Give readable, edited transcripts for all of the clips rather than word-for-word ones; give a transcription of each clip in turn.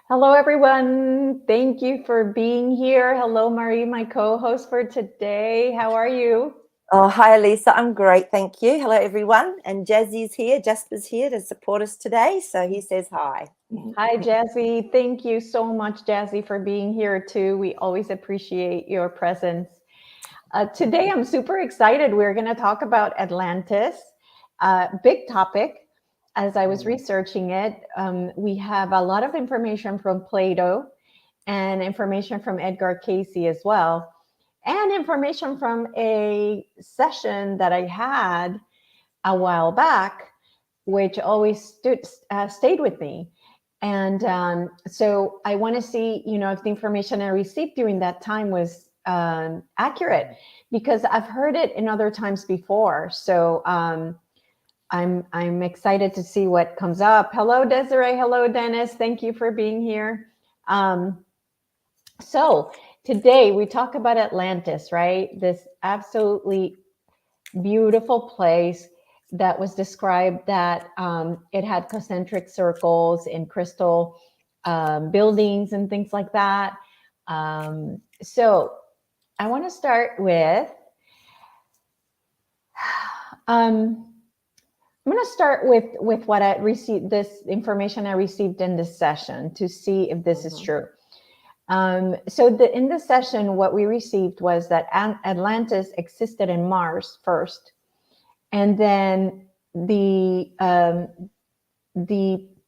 Hello, everyone. Thank you for being here. Hello, Maree, my co-host for today. How are you? Oh, hi, Elisa. I'm great, thank you. Hello, everyone. And Jazzy's here. Jasper's here to support us today, so he says hi. Hi, Jazzy. Thank you so much, Jazzy, for being here too. We always appreciate your presence. Today, I'm super excited. We're going to talk about Atlantis. Big topic. As I was researching it, we have a lot of information from Plato and information from Edgar Cayce as well, and information from a session that I had a while back, which always stayed with me. And so I want to see, if the information I received during that time was accurate, because I've heard it in other times before. So I'm excited to see what comes up. Hello, Desiree. Hello, Dennis. Thank you for being here. So today we talk about Atlantis, right? This absolutely beautiful place that was described that it had concentric circles and crystal buildings and things like that. So I want to start with, I'm going to start with what I received, this information I received in this session to see if this is true. So in this session, what we received was that Atlantis existed in Mars first, and then the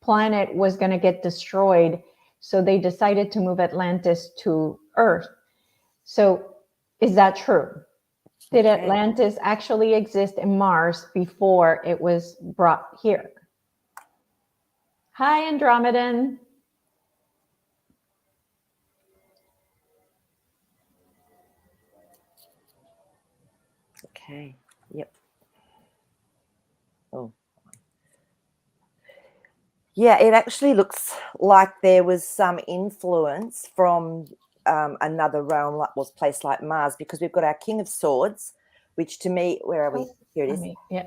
planet was going to get destroyed, so they decided to move Atlantis to Earth. So is that true? Did Atlantis actually exist in Mars before it was brought here? Hi, Andromedan. Okay. Yep. Oh. Yeah, it actually looks like there was some influence from another realm, like was place like Mars, because we've got our King of Swords, which to me, where are we? Here it is. Yeah,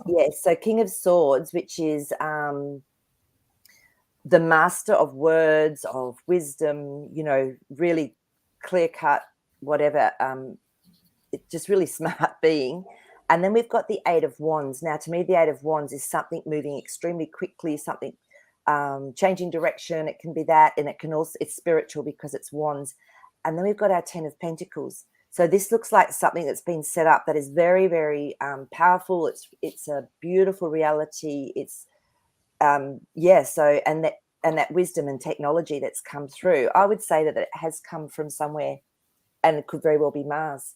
yeah, so King of Swords, which is the master of words, of wisdom, really clear cut, whatever, just really smart being. And then we've got the Eight of Wands. Now, to me, the Eight of Wands is something moving extremely quickly, something changing direction. It can be that, and it can also, it's spiritual because it's wands. And then we've got our 10 of Pentacles. So this looks like something that's been set up that is very, very powerful. It's a beautiful reality. It's so and that wisdom and technology that's come through, I would say that it has come from somewhere, and it could very well be Mars.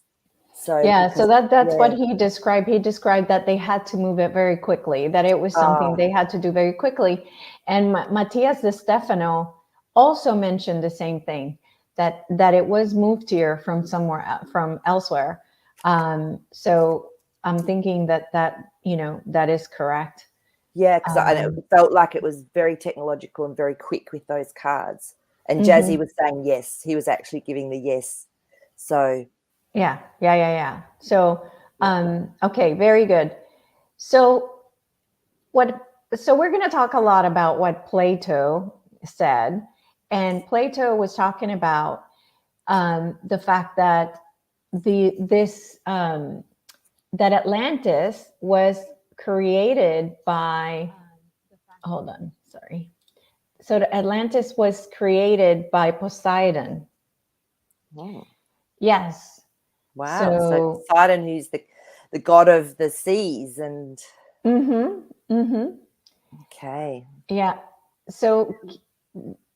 So that's what he described. He described that they had to move it very quickly, that it was something they had to do very quickly. And Matthias de Stefano also mentioned the same thing, that it was moved here from from elsewhere. So I'm thinking that is correct. Yeah, because it felt like it was very technological and very quick with those cards. And Jazzy was saying yes. He was actually giving the yes. So yeah. So okay, very good. So we're going to talk a lot about what Plato said, and Plato was talking about the fact that that Atlantis was created by. Hold on, sorry. So the Atlantis was created by Poseidon. Oh. Yes. Wow. So Poseidon, who's the god of the seas, and okay. Yeah. So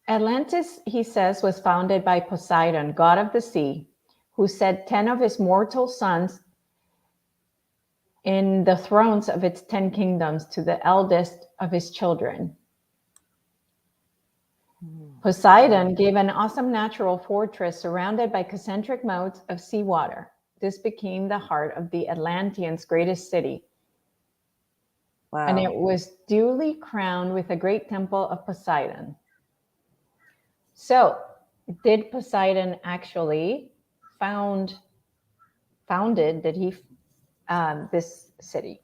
Atlantis, he says, was founded by Poseidon, god of the sea, who set 10 of his mortal sons in the thrones of its 10 kingdoms to the eldest of his children. Poseidon gave an awesome natural fortress surrounded by concentric moats of seawater. This became the heart of the Atlanteans' greatest city. Wow. And it was duly crowned with a great temple of Poseidon. So, did Poseidon actually founded this city?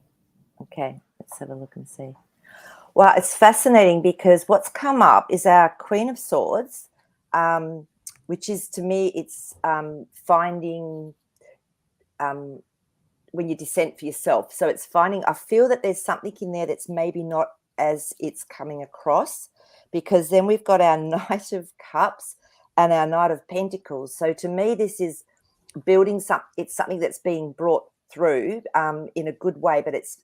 Okay, let's have a look and see. Well, it's fascinating because what's come up is our Queen of Swords, which is, to me, it's finding when you descent for yourself. So it's finding, I feel that there's something in there that's maybe not as it's coming across, because then we've got our Knight of Cups and our Knight of Pentacles. So to me, this is building something. It's something that's being brought through in a good way, but it's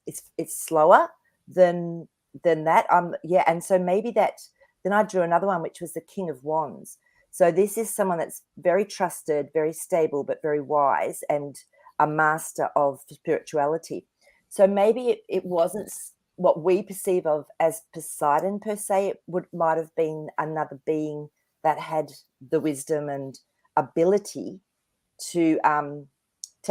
slower than that. Yeah, and so maybe that. Then I drew another one, which was the King of Wands. So this is someone that's very trusted, very stable, but very wise, and a master of spirituality. So maybe it wasn't what we perceive of as Poseidon per se. It might have been another being that had the wisdom and ability to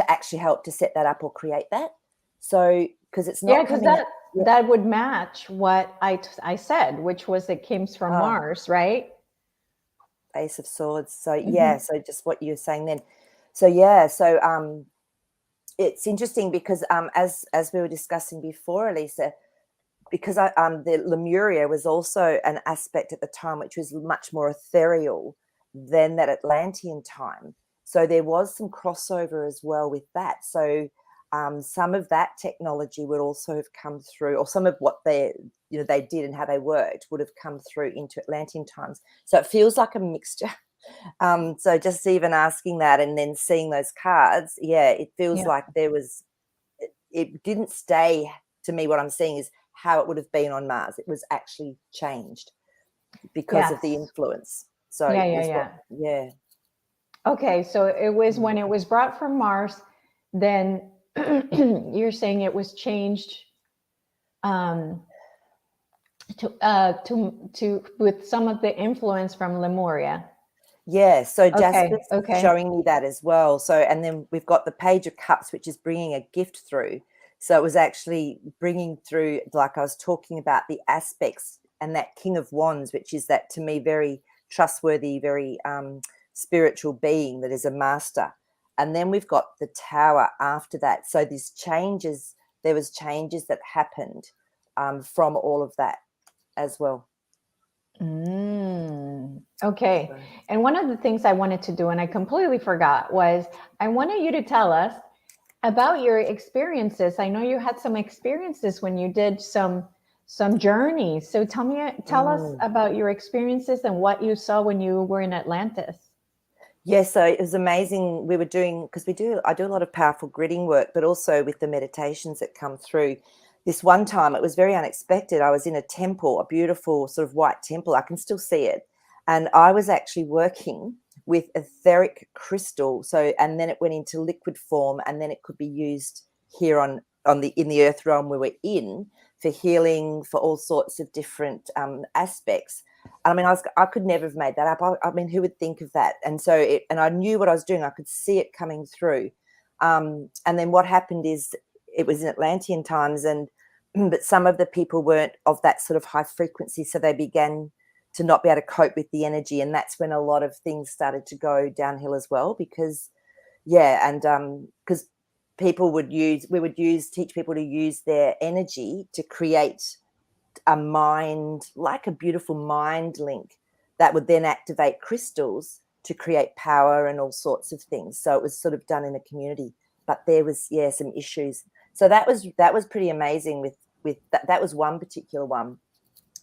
actually help to set that up or create that. So because it's not because coming that would match what I said, which was it came from Mars, right? Ace of Swords. So yeah, so just what you were saying then. So yeah, so it's interesting because as we were discussing before, Elisa, because the Lemuria was also an aspect at the time which was much more ethereal than that Atlantean time. So there was some crossover as well with that. So some of that technology would also have come through, or some of what they did and how they worked would have come through into Atlantean times. So it feels like a mixture. So just even asking that and then seeing those cards, yeah, it feels like there was, it didn't stay. To me, what I'm seeing is how it would have been on Mars. It was actually changed because of the influence. So yeah. Okay, so it was when it was brought from Mars, then you're saying it was changed to with some of the influence from Lemuria. Yeah, so Jasper's okay. showing me that as well. So, and then we've got the Page of Cups, which is bringing a gift through. So it was actually bringing through, like I was talking about, the aspects, and that King of Wands, which is that, to me, very trustworthy, very spiritual being that is a master. And then we've got the Tower after that. So there was changes that happened from all of that as well. Okay. And one of the things I wanted to do, and I completely forgot, was I wanted you to tell us about your experiences. I know you had some experiences when you did some journeys. So tell us about your experiences and what you saw when you were in Atlantis. Yeah, so it was amazing. We were doing, because I do a lot of powerful gridding work, but also with the meditations that come through. This one time, it was very unexpected. I was in a temple, a beautiful sort of white temple. I can still see it. And I was actually working with etheric crystal. So, and then it went into liquid form, and then it could be used here in the earth realm we were in, for healing, for all sorts of different aspects. I mean, I could never have made that up. I mean, who would think of that? And so, and I knew what I was doing. I could see it coming through. And then what happened is, it was in Atlantean times, but some of the people weren't of that sort of high frequency, so they began to not be able to cope with the energy, and that's when a lot of things started to go downhill as well. Because, because we would teach people to use their energy to create a mind, like a beautiful mind link, that would then activate crystals to create power and all sorts of things. So it was sort of done in a community, but there was some issues. So that was pretty amazing with that. That was one particular one.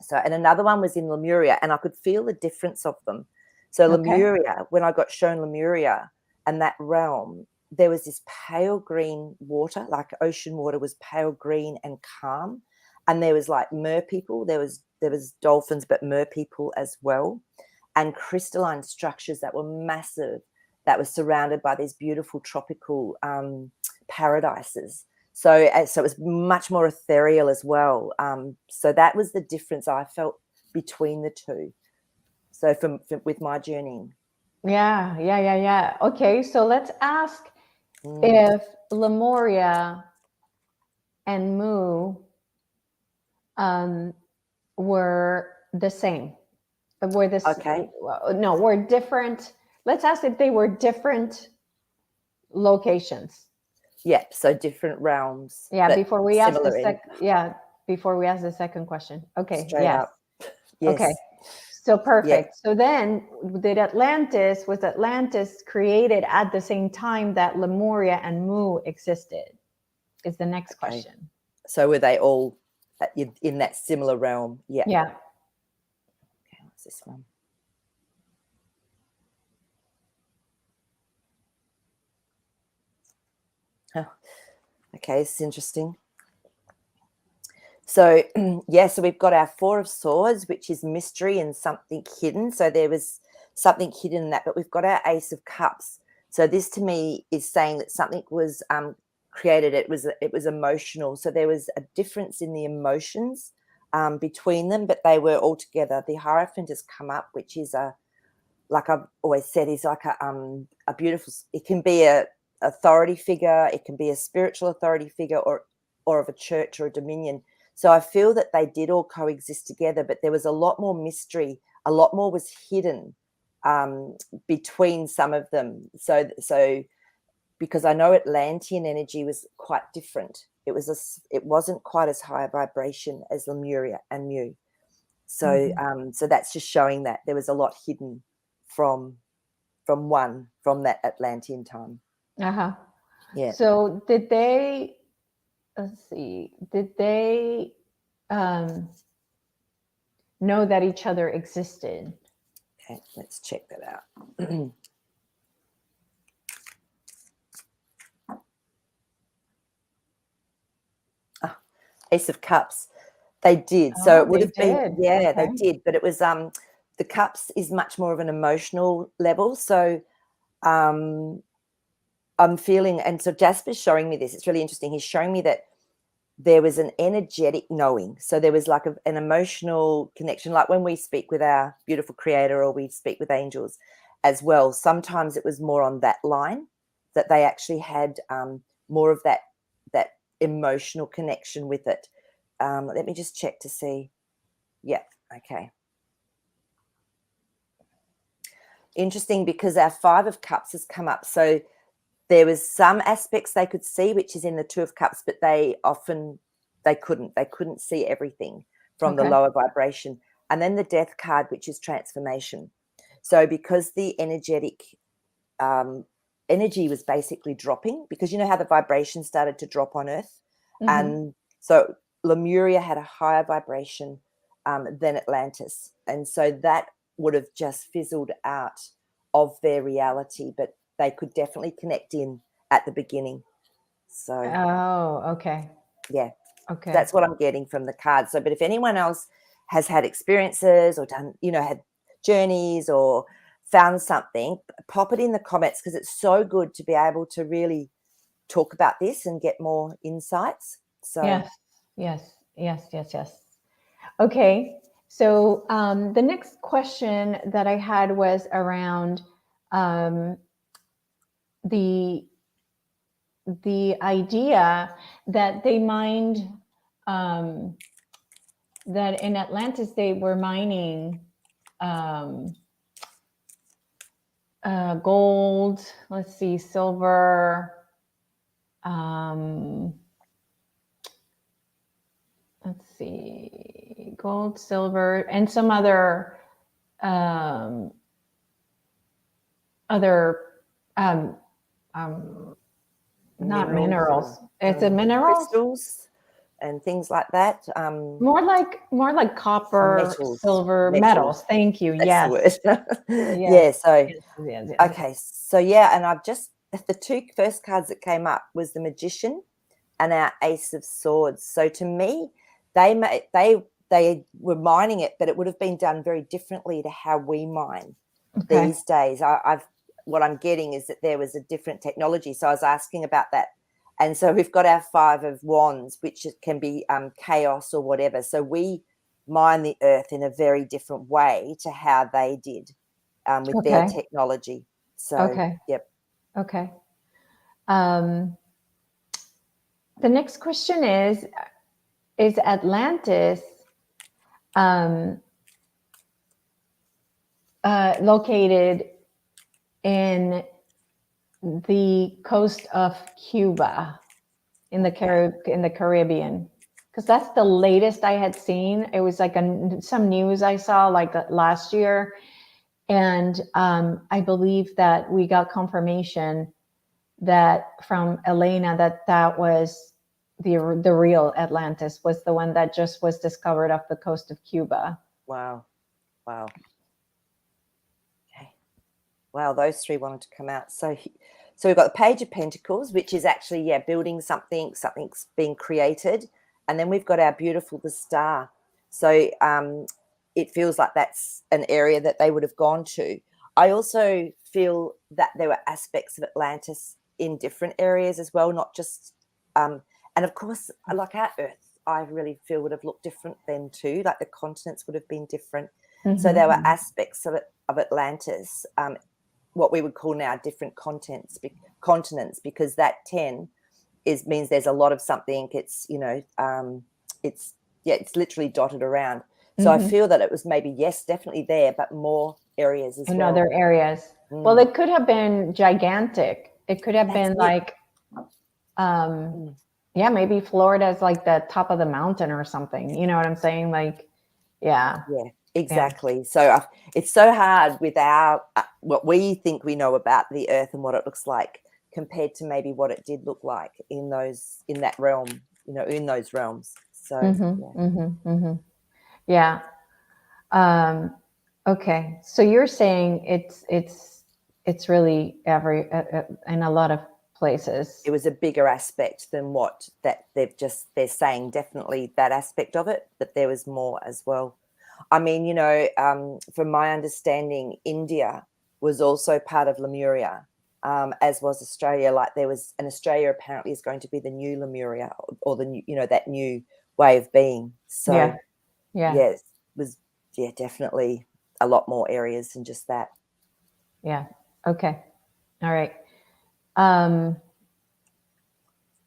So, and another one was in Lemuria, and I could feel the difference of them. So Lemuria, when I got shown Lemuria and that realm, there was this pale green water, like ocean water was pale green and calm. And there was like mer people, there was dolphins, but mer people as well, and crystalline structures that were massive, that were surrounded by these beautiful tropical paradises. So it was much more ethereal as well. So that was the difference I felt between the two. So with my journey. Yeah. Okay, so let's ask if Lemuria and Mu were the same. Were different. Let's ask if they were different locations. Yeah, so different realms. Yeah, before we ask before we ask the second question. Okay. Straight Yes. up. Yes. Okay. So perfect. Yeah. So then was Atlantis created at the same time that Lemuria and Mu existed? Is the next question. So were they all in that similar realm? Yeah. Yeah. Okay, what's this one? Oh, okay, it's interesting. So, yeah, so we've got our Four of Swords, which is mystery and something hidden. So there was something hidden in that, but we've got our Ace of Cups. So this to me is saying that something was created. It was emotional. So there was a difference in the emotions between them, but they were all together. The Hierophant has come up, which is like I've always said, is like a beautiful. It can be a authority figure. It can be a spiritual authority figure, or of a church or a dominion. So I feel that they did all coexist together, but there was a lot more mystery. A lot more was hidden between some of them. So because I know Atlantean energy was quite different. It wasn't quite as high a vibration as Lemuria and Mu. So so that's just showing that there was a lot hidden from that Atlantean time. Uh-huh. Yeah. So did they, let's see, did they know that each other existed? Okay, let's check that out. Ace of Cups. They did. So it would have been, yeah, they did. But it was the cups is much more of an emotional level. So I'm feeling, and so Jasper's showing me this. It's really interesting. He's showing me that there was an energetic knowing. So there was like an emotional connection, like when we speak with our beautiful creator or we speak with angels as well. Sometimes it was more on that line, that they actually had more of that emotional connection with it. Let me just check to see. Yeah, okay. Interesting, because our Five of Cups has come up. So there was some aspects they could see, which is in the Two of Cups, but they couldn't see everything from the lower vibration. And then the Death card, which is transformation. So because the energetic energy was basically dropping, because you know how the vibration started to drop on Earth, and so Lemuria had a higher vibration than Atlantis, and so that would have just fizzled out of their reality, but they could definitely connect in at the beginning. So yeah, that's what I'm getting from the cards. So, but if anyone else has had experiences or done, had journeys or found something, pop it in the comments, because it's so good to be able to really talk about this and get more insights. So yes. Okay, so the next question that I had was around the idea that they mined, that in Atlantis they were mining gold, let's see, silver, let's see, gold, silver, and some other not minerals. It's a mineral. Crystals and things like that. More like copper, metals, silver, metals. Thank you. That's the word. Yes. Yeah. So Yes. okay. So yeah, and I've just, the two first cards that came up was the Magician and our Ace of Swords. So to me, they were mining it, but it would have been done very differently to how we mine these days. What I'm getting is that there was a different technology. So I was asking about that. And so we've got our Five of Wands, which can be chaos or whatever. So we mine the earth in a very different way to how they did with their technology. So, yep. Okay. The next question is Atlantis located in the coast of Cuba, in the Caribbean? because that's the latest I had seen. It was like some news I saw like last year. And I believe that we got confirmation that from Elena that was the real Atlantis, was the one that just was discovered off the coast of Cuba. Wow. Wow. Okay. Wow, those three wanted to come out. So we've got the Page of Pentacles, which is actually, building something, something's being created. And then we've got our beautiful, the Star. So it feels like that's an area that they would have gone to. I also feel that there were aspects of Atlantis in different areas as well, not just, and of course, like our Earth, I really feel would have looked different then too, like the continents would have been different. Mm-hmm. So there were aspects of Atlantis, what we would call now different continents, because that 10 means there's a lot of something. It's, it's literally dotted around. So I feel that it was maybe, yes, definitely there, but more areas as well. In other areas. Well, it could have been gigantic. It could have been like, maybe Florida is like the top of the mountain or something. You know what I'm saying? Like, yeah. Yeah, exactly. Yeah. So it's so hard with our what we think we know about the Earth and what it looks like compared to maybe what it did look like in that realm, in those realms. So yeah. Okay, so you're saying it's really in a lot of places. It was a bigger aspect than what that they're saying. Definitely that aspect of it, but there was more as well. I mean, from my understanding, India was also part of Lemuria, as was Australia. Like there was, and Australia apparently is going to be the new Lemuria, or the new, that new way of being. So yes, was definitely a lot more areas than just that. Yeah. Okay. All right.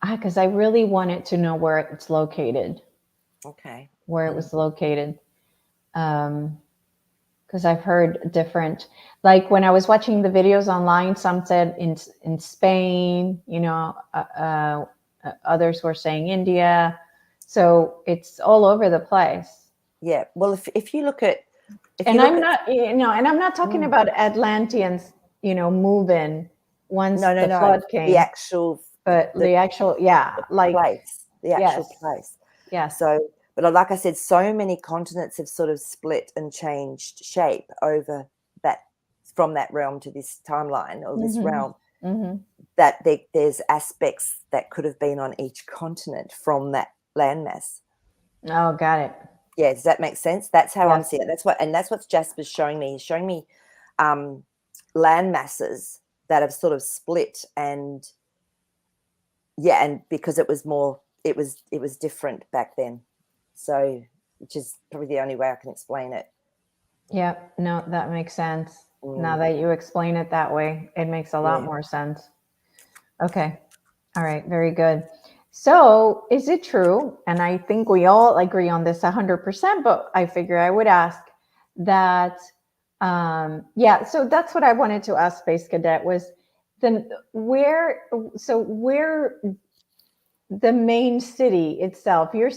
Because I really wanted to know where it's located. Okay. Where it was located. Because I've heard different, like when I was watching the videos online, some said in Spain, others were saying India. So it's all over the place. Yeah. Well, if you look at, and I'm not talking about Atlanteans, moving once the flood came. The actual, like the place, the actual place. Yeah. So, but like I said, so many continents have sort of split and changed shape over that, from that realm to this timeline or this realm. That there's aspects that could have been on each continent from that landmass. Oh, got it. Yeah, does that make sense? That's how I'm seeing it. That's what Jasper's showing me. He's showing me land masses that have sort of split, and because it was more, it was different back then. So, which is probably the only way I can explain it. Yeah, no, that makes sense. Now that you explain it that way, it makes a lot more sense. Okay. All right. Very good. So is it true? And I think we all agree on this 100%, but I figure I would ask that. So that's what I wanted to ask Space Cadet was where the main city itself, you're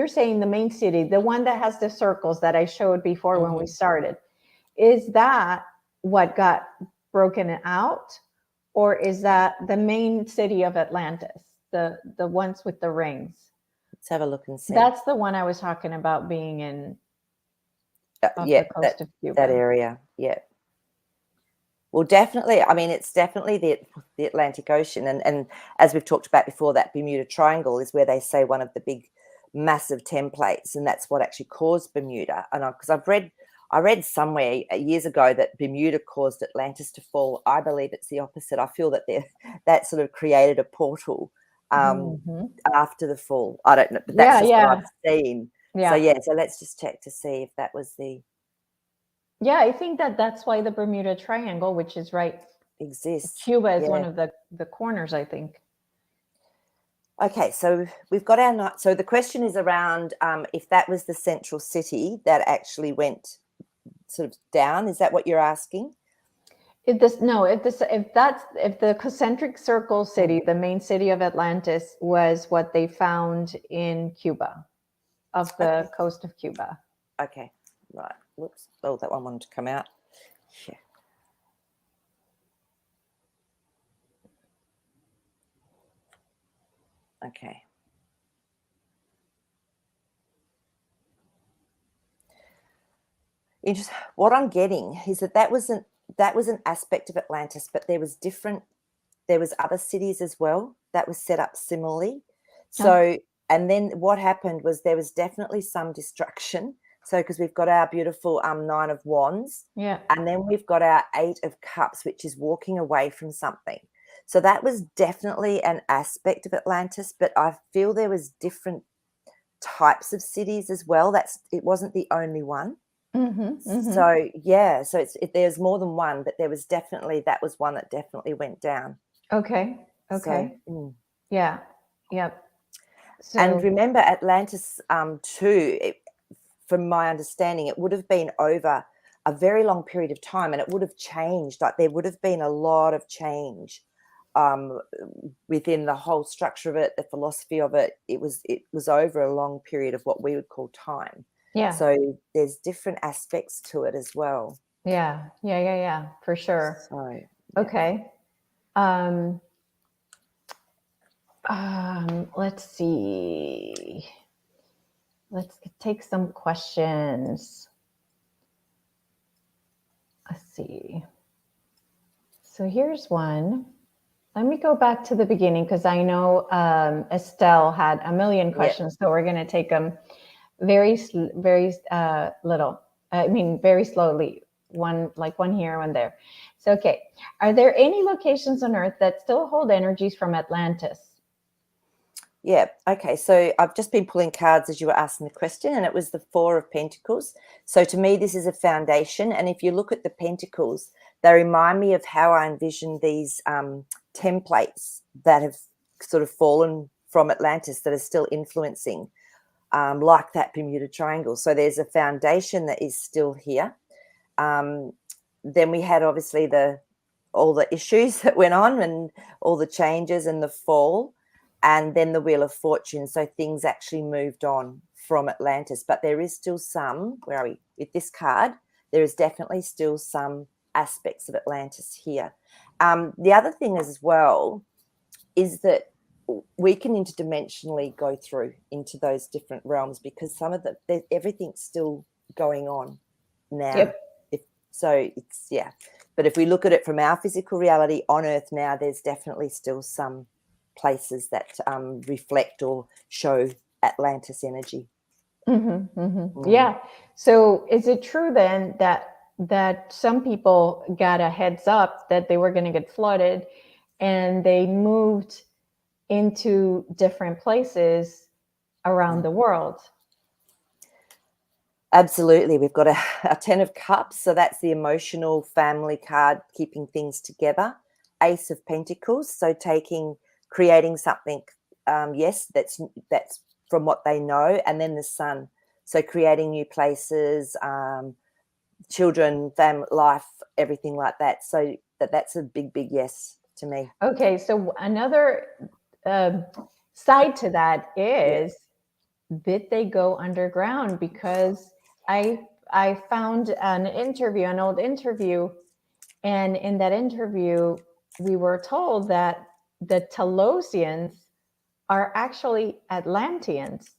saying the main city, the one that has the circles that I showed before when we started, is that what got broken out? Or is that the main city of Atlantis, the ones with the rings? Let's have a look and see. That's the one I was talking about being in the coast of Cuba. That area, yeah. Well, definitely. I mean, it's definitely the Atlantic Ocean. And as we've talked about before, that Bermuda Triangle is where they say one of the big, massive templates, and that's what actually caused Bermuda. And because I read somewhere years ago that Bermuda caused Atlantis to fall. I believe it's the opposite. I feel that that sort of created a portal after the fall. I don't know, but that's just what I've seen. Yeah. So let's just check to see if that was the... Yeah, I think that's why the Bermuda Triangle, which is exists. Cuba is one of the corners, I think. Okay, so we've got our... So the question is around if that was the central city that actually went sort of down. Is that what you're asking? If the concentric circle city, the main city of Atlantis, was what they found in Cuba. of the coast of Cuba. Okay, right. Whoops. Oh, that one wanted to come out. Yeah. Okay. What I'm getting is that was an aspect of Atlantis, but there was other cities as well that was set up similarly. So, and then what happened was there was definitely some destruction. So, because we've got our beautiful 9 of Wands, and then we've got our 8 of Cups, which is walking away from something. So that was definitely an aspect of Atlantis, but I feel there was different types of cities as well. It wasn't the only one. So yeah, so there's more than one, but that was one that definitely went down. Okay. Yeah. Yep. So, and remember, Atlantis too, from my understanding, it would have been over a very long period of time, and it would have changed. Like there would have been a lot of change within the whole structure of it, the philosophy of it. It was over a long period of what we would call time. yeah. So there's different aspects to it as well. Yeah, for sure. So, yeah. Okay. Let's see. Let's take some questions. Let's see. So here's one. Let me go back to the beginning because I know Estelle had a million questions. So we're going to take them very little. I mean, very slowly. One here, one there. So, okay. Are there any locations on Earth that still hold energies from Atlantis? Yeah. Okay. So I've just been pulling cards as you were asking the question, and it was the 4 of Pentacles. So to me, this is a foundation. And if you look at the Pentacles, they remind me of how I envision these templates that have sort of fallen from Atlantis that are still influencing, like that Bermuda Triangle. So there's a foundation that is still here. Then we had obviously all the issues that went on and all the changes and the fall. And then the Wheel of Fortune. So things actually moved on from Atlantis. But there is still some, where are we? With this card, there is definitely still some aspects of Atlantis here. The other thing as well is that we can interdimensionally go through into those different realms because everything's still going on now. Yep. But if we look at it from our physical reality on Earth now, there's definitely still some places that reflect or show Atlantis energy. Yeah. So is it true then that some people got a heads up that they were going to get flooded and they moved into different places around the world? Absolutely. We've got a 10 of Cups. So that's the emotional family card, keeping things together. Ace of Pentacles. So creating something, that's from what they know. And then the Sun. So creating new places, children, family, life, everything like that. So that's a big, big yes to me. Okay. So another side to that is, did they go underground? Because I found an old interview, and in that interview, we were told that the Telosians are actually Atlanteans.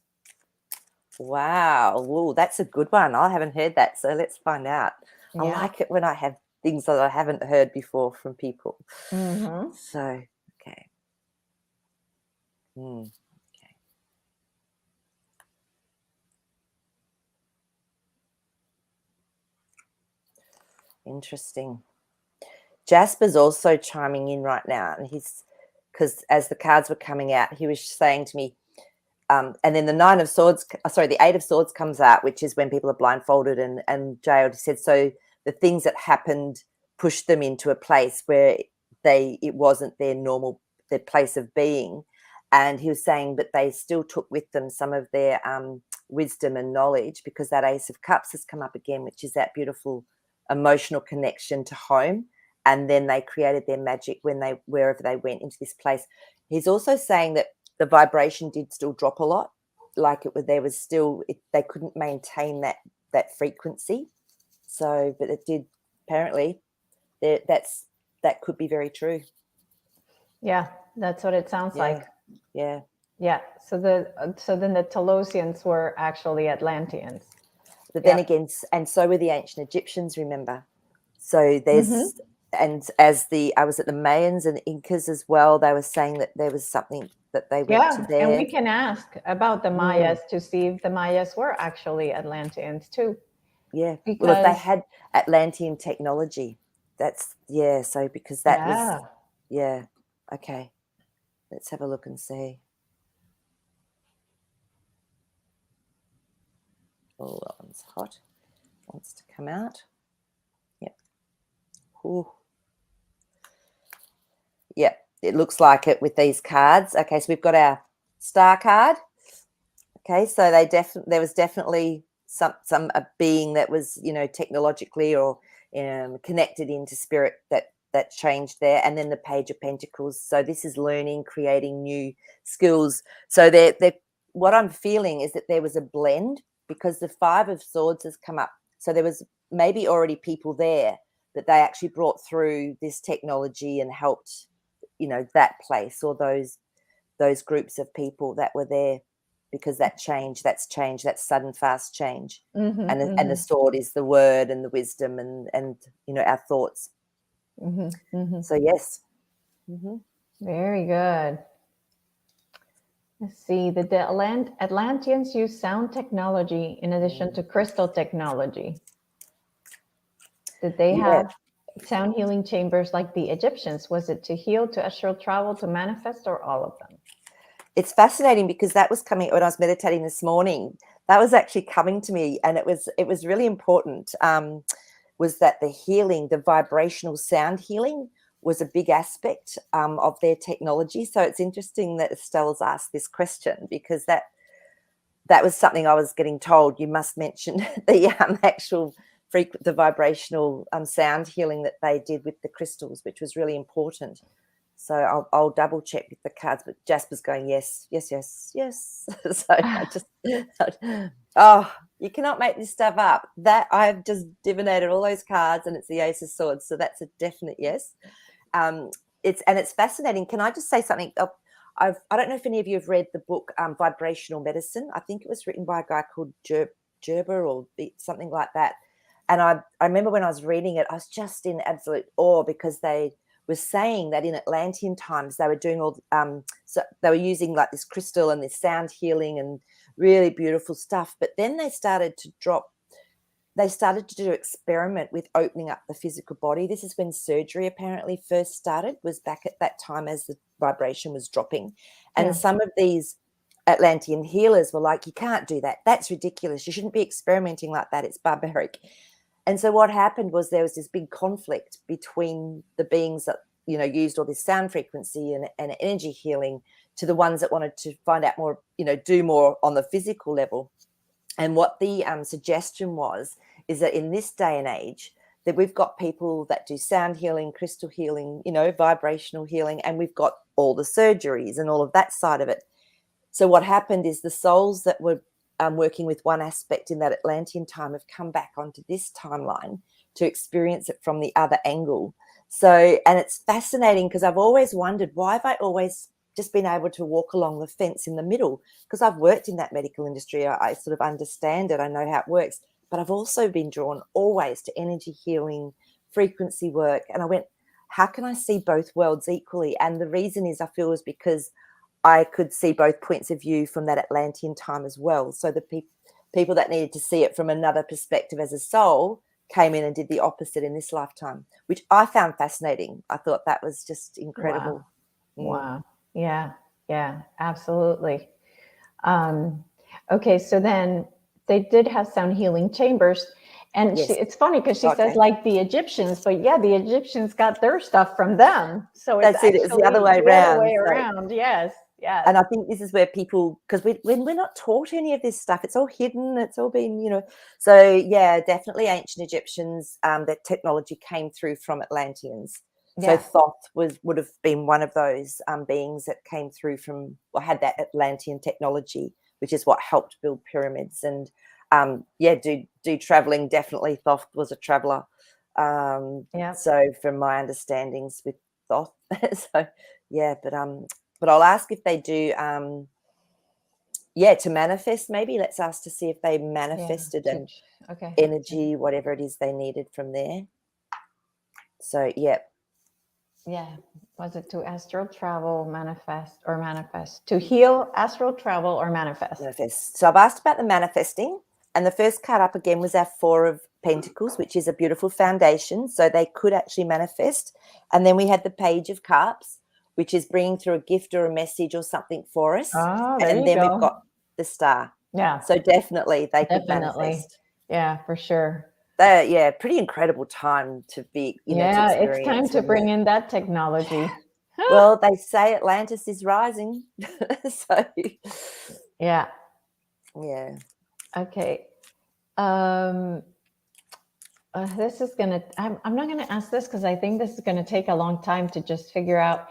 Wow. Ooh, that's a good one. I haven't heard that, so let's find out. Yeah. I like it when I have things that I haven't heard before from people. So, okay. Okay. Interesting. Jasper's also chiming in right now, and because as the cards were coming out, he was saying to me, and then the 9 of Swords, the 8 of Swords comes out, which is when people are blindfolded and jailed. He said, so the things that happened pushed them into a place where it wasn't their place of being. And he was saying, but they still took with them some of their wisdom and knowledge, because that Ace of Cups has come up again, which is that beautiful emotional connection to home. And then they created their magic wherever they went into this place. He's also saying that the vibration did still drop a lot. like there was still they couldn't maintain that frequency. So, but it did apparently. That could be very true. Yeah, that's what it sounds like. Yeah. Yeah. So then the Telosians were actually Atlanteans. But then again, and so were the ancient Egyptians, remember? So there's, and as I was at the Mayans and Incas as well, they were saying that there was something that they went to there. And we can ask about the Mayas to see if the Mayas were actually Atlanteans too. Yeah. Because, well, if they had Atlantean technology, that's, so because that was, okay. Let's have a look and see. Oh, that one's hot. Wants to come out. Yep. Ooh. Yep. It looks like it with these cards. Okay, so we've got our star card. Okay, so there was definitely a being that was, technologically or connected into spirit that changed there, and then the Page of Pentacles. So this is learning, creating new skills. So what I'm feeling is that there was a blend, because the Five of Swords has come up. So there was maybe already people there that they actually brought through this technology and helped, that place or those groups of people that were there, because that's sudden, fast change. And the sword is the word and the wisdom and our thoughts. So yes. Very good. Let's see. The Atlanteans use sound technology in addition to crystal technology. Did they have sound healing chambers like the Egyptians? Was it to heal, to astral travel, to manifest, or all of them? It's fascinating, because that was coming when I was meditating this morning. That was actually coming to me, and it was really important. Was that the healing, the vibrational sound healing, was a big aspect of their technology. So it's interesting that Estelle's asked this question, because that was something I was getting told. You must mention the actual the vibrational sound healing that they did with the crystals, which was really important. So I'll double check with the cards, but Jasper's going, yes. So I just, you cannot make this stuff up. That I've just divinated all those cards, and it's the Ace of Swords. So that's a definite yes. It's fascinating. Can I just say something? I don't know if any of you have read the book Vibrational Medicine. I think it was written by a guy called Gerber or something like that. And I remember when I was reading it, I was just in absolute awe, because they was saying that in Atlantean times they were doing so they were using like this crystal and this sound healing and really beautiful stuff. But then they started to do experiment with opening up the physical body. This is when surgery apparently first started, was back at that time as the vibration was dropping. And some of these Atlantean healers were like, you can't do that. That's ridiculous. You shouldn't be experimenting like that. It's barbaric. And so what happened was there was this big conflict between the beings that, used all this sound frequency and energy healing, to the ones that wanted to find out more, do more on the physical level. And what the suggestion is that in this day and age, that we've got people that do sound healing, crystal healing, vibrational healing, and we've got all the surgeries and all of that side of it. So what happened is the souls that were working with one aspect in that Atlantean time have come back onto this timeline to experience it from the other angle. So, and it's fascinating, because I've always wondered, why have I always just been able to walk along the fence in the middle? Because I've worked in that medical industry. I sort of understand it. I know how it works. But I've also been drawn always to energy healing, frequency work. And I went, how can I see both worlds equally? And the reason is, I feel, is because I could see both points of view from that Atlantean time as well. So the people that needed to see it from another perspective as a soul came in and did the opposite in this lifetime, which I found fascinating. I thought that was just incredible. Wow. Yeah, absolutely. Okay, so then they did have sound healing chambers. And it's funny, because she says like the Egyptians, but the Egyptians got their stuff from them. So it's the other way around. Yes. And I think this is where people, because when we're not taught any of this stuff, it's all hidden, it's all been, So definitely ancient Egyptians, that technology came through from Atlanteans. So Thoth would have been one of those beings that came through from, or had that Atlantean technology, which is what helped build pyramids. And do traveling. Definitely Thoth was a traveler. So from my understandings with Thoth, so yeah, but I'll ask if they do to manifest. Maybe let's ask to see if they manifested an energy, whatever it is they needed from there. So was it to astral travel, manifest to heal, astral travel, or manifest? So I've asked about the manifesting, and the first card up again was our Four of Pentacles, which is a beautiful foundation, so they could actually manifest. And then we had the Page of Cups, which is bringing through a gift or a message or something for us. We've got the Star. So definitely they could manifest. Yeah, for sure. Pretty incredible time to be, to experience. It's time to bring in that technology. Well, they say Atlantis is rising. So yeah. Okay. This is gonna. I'm not gonna ask this because I think this is gonna take a long time to just figure out.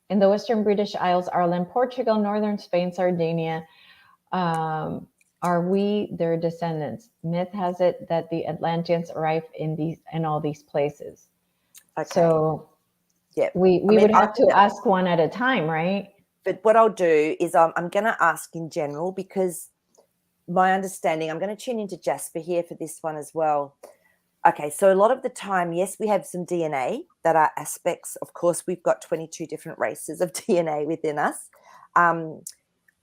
In the Western British Isles, Ireland, Portugal, Northern Spain, Sardinia, are we their descendants? Myth has it that the Atlanteans arrived in all these places. Okay. So we would have to ask one at a time, right? But what I'll do is I'm going to ask in general, because my understanding, I'm going to tune into Jasper here for this one as well. Okay, so a lot of the time, yes, we have some DNA that are aspects. Of course, we've got 22 different races of DNA within us.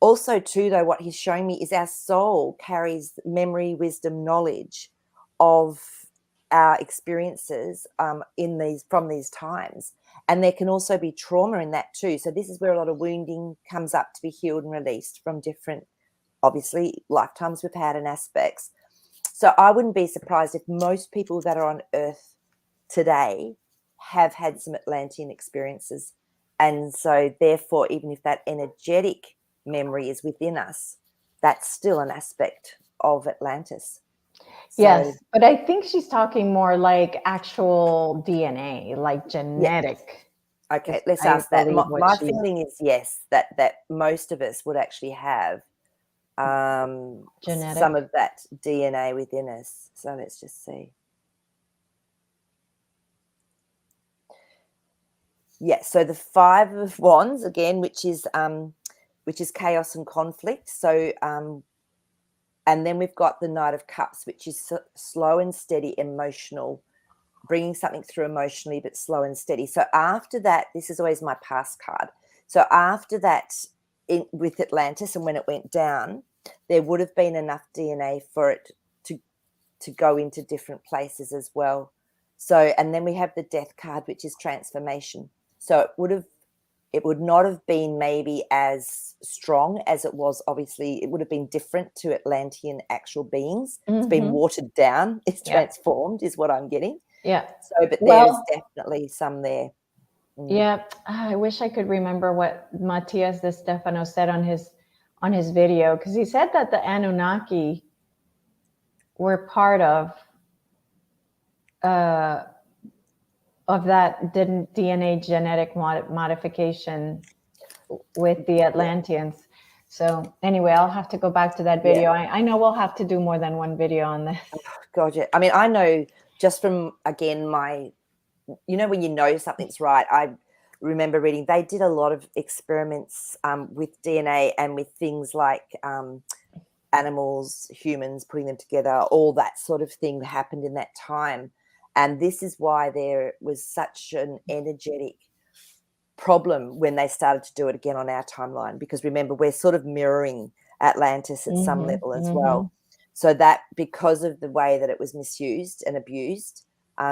Also, too, though, what he's showing me is our soul carries memory, wisdom, knowledge of our experiences from these times. And there can also be trauma in that too. So this is where a lot of wounding comes up to be healed and released from different, obviously, lifetimes we've had and aspects. So I wouldn't be surprised if most people that are on Earth today have had some Atlantean experiences. And so therefore, even if that energetic memory is within us, that's still an aspect of Atlantis. Yes, but I think she's talking more like actual DNA, like genetic. Okay, let's ask that. My feeling is yes, that most of us would actually have some of that DNA within us. So let's just see. Yeah, so the Five of Wands again, which is chaos and conflict. So and then we've got the Knight of Cups, which is slow and steady, emotional, bringing something through emotionally, but slow and steady. So after that, this is always my past card. So after that, with Atlantis and when it went down, there would have been enough DNA for it to go into different places as well. So, and then we have the Death card, which is transformation. So it would not have been maybe as strong as it was. Obviously, it would have been different to Atlantean actual beings. It's been watered down. It's transformed is what I'm getting. Yeah. So, but there's definitely some there. Yeah. I wish I could remember what Matias de Stefano said on his video, because he said that the Anunnaki were part of that DNA genetic modification with the Atlanteans. So anyway, I'll have to go back to that video. I know we'll have to do more than one video on this. Oh, God, yeah. I mean, I know just from, again, my, when you know something's right, I remember reading, they did a lot of experiments with DNA and with things like animals, humans, putting them together, all that sort of thing happened in that time. And this is why there was such an energetic problem when they started to do it again on our timeline, because remember, we're sort of mirroring Atlantis at some level as well. So that, because of the way that it was misused and abused,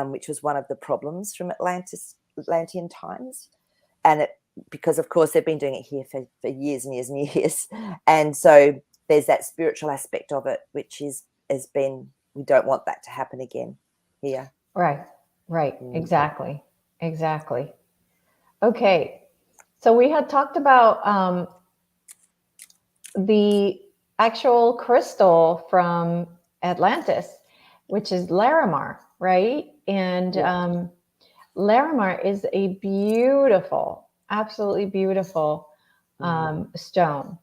which was one of the problems from Atlantean times, and because of course they've been doing it here for years and years and years, and so there's that spiritual aspect of it, which has been, we don't want that to happen again here. Right. Exactly. Okay. So we had talked about the actual crystal from Atlantis, which is Larimar, right? And Larimar is a beautiful, absolutely beautiful stone.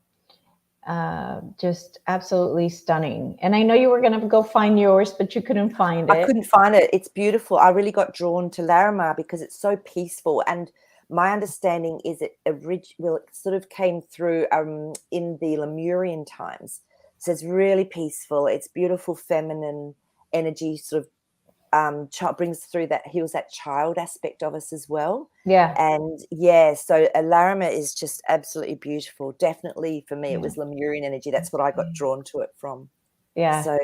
Just absolutely stunning. And I know you were going to go find yours, but you couldn't find it. I couldn't find it. It's beautiful. I really got drawn to Larimar because it's so peaceful. And my understanding is it sort of came through in the Lemurian times. So it's really peaceful. It's beautiful, feminine energy, sort of brings through that, heals that child aspect of us as well. Yeah. And so Larimar is just absolutely beautiful. Definitely for me, it was Lemurian energy. That's what I got drawn to it from. Yeah. So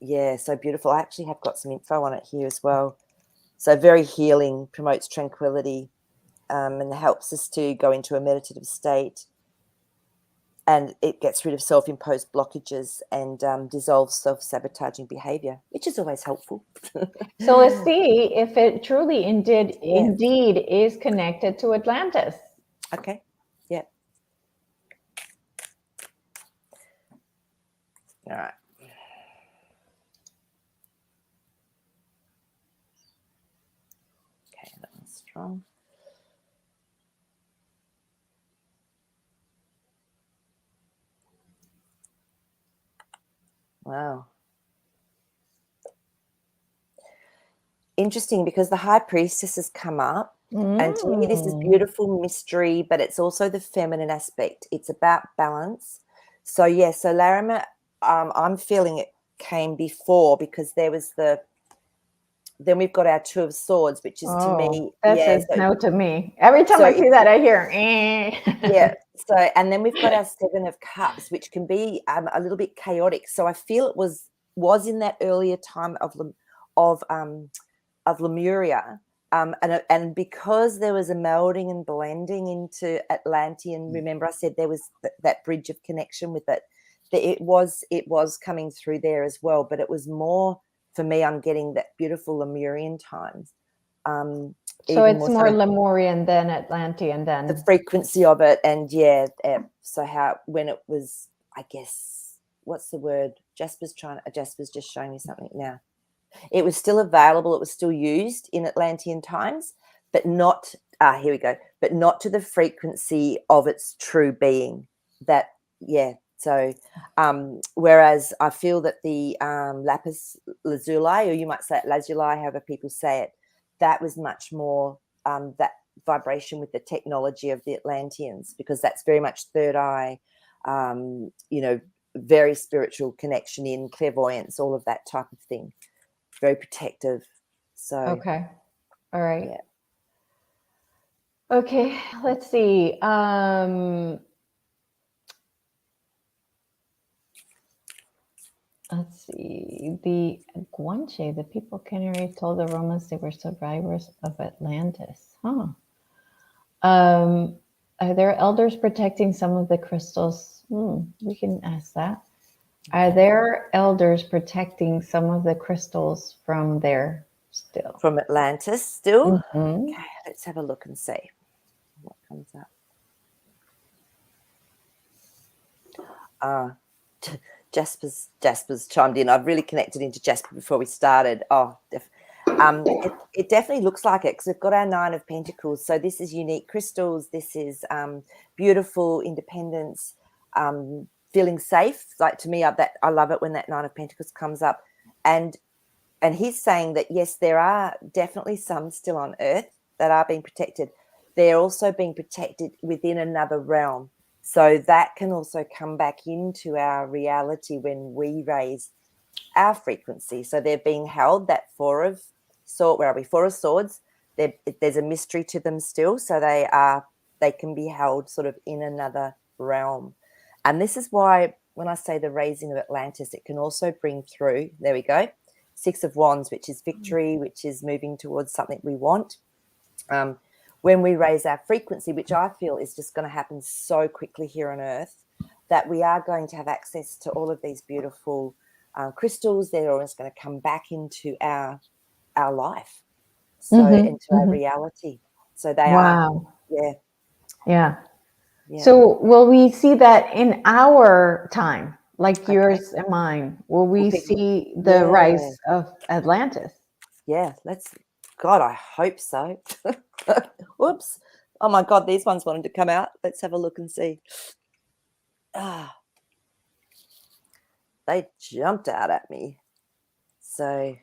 Yeah. So beautiful. I actually have got some info on it here as well. So very healing, promotes tranquility, and helps us to go into a meditative state. And it gets rid of self-imposed blockages and dissolves self-sabotaging behavior, which is always helpful. So let's see if it truly indeed is connected to Atlantis. Okay. Yeah. All right. Okay, that one's strong. Wow. Interesting, because the High Priestess has come up. And to me, this is beautiful mystery, but it's also the feminine aspect. It's about balance. So, so Larimar, I'm feeling it came before, because there was then we've got our Two of Swords, which is to me. That says no to me. Every time I see that, I hear, Yeah. So, and then we've got our Seven of Cups, which can be a little bit chaotic. So I feel it was in that earlier time of Lemuria, and because there was a melding and blending into Atlantean. Remember, I said there was that bridge of connection with it. It was coming through there as well, but it was more for me. I'm getting that beautiful Lemurian times. So it's more Lemurian than Atlantean, then the frequency of it, and so when it was, I guess, what's the word? Jasper's just showing me something now. It was still available. It was still used in Atlantean times, but not. Here we go. But not to the frequency of its true being. So, whereas I feel that the lapis lazuli, or you might say it lazuli, however people say it, that was much more that vibration with the technology of the Atlanteans, because that's very much third eye, very spiritual connection in clairvoyance, all of that type of thing. Very protective. So okay, all right. Yeah. Okay, let's see. Let's see. The Guanche, the people Canary told the Romans they were survivors of Atlantis. Huh. Are there elders protecting some of the crystals? We can ask that. Are there elders protecting some of the crystals from there still? From Atlantis still? Mm-hmm. Okay, let's have a look and see what comes up. Jasper's chimed in. I've really connected into Jasper before we started. It definitely looks like it, because we've got our Nine of Pentacles. So this is unique crystals. This is beautiful independence, feeling safe. Like, to me, I love it when that Nine of Pentacles comes up. And he's saying that, yes, there are definitely some still on Earth that are being protected. They're also being protected within another realm. So that can also come back into our reality when we raise our frequency. So they're being held, that Four of Swords. There's a mystery to them still. So they can be held sort of in another realm. And this is why when I say the raising of Atlantis, it can also bring through, there we go, Six of Wands, which is victory, which is moving towards something we want. When we raise our frequency, which I feel is just going to happen so quickly here on Earth, that we are going to have access to all of these beautiful crystals. They're always going to come back into our life, so into our reality. So they are. Yeah. So will we see that in our time, like yours and mine? Will we see the rise of Atlantis? Yeah, God, I hope so. Whoops. Oh my God, these ones wanted to come out. Let's have a look and see. Ah, they jumped out at me. So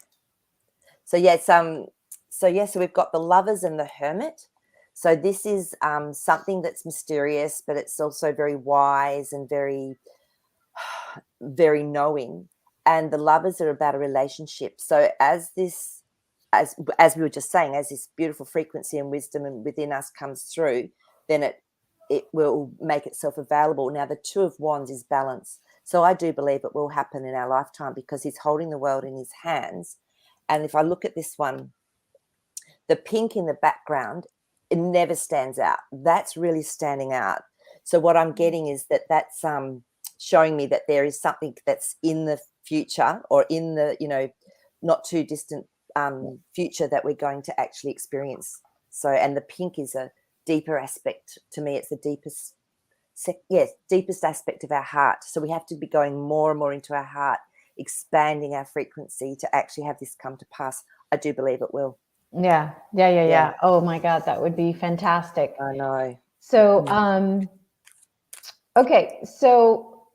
yes, so we've got the Lovers and the Hermit. So this is something that's mysterious, but it's also very wise and very, very knowing. And the Lovers are about a relationship. So as we were just saying, as this beautiful frequency and wisdom and within us comes through, then it will make itself available. Now, the Two of Wands is balance. So I do believe it will happen in our lifetime because he's holding the world in his hands. And if I look at this one, the pink in the background, it never stands out. That's really standing out. So what I'm getting is that's showing me that there is something that's in the future or in the, not too distant future that we're going to actually experience. So, and the pink is a deeper aspect to me. It's the deepest aspect of our heart. So we have to be going more and more into our heart, expanding our frequency to actually have this come to pass. I do believe it will. Yeah. Oh my God, that would be fantastic. I know. So, okay. So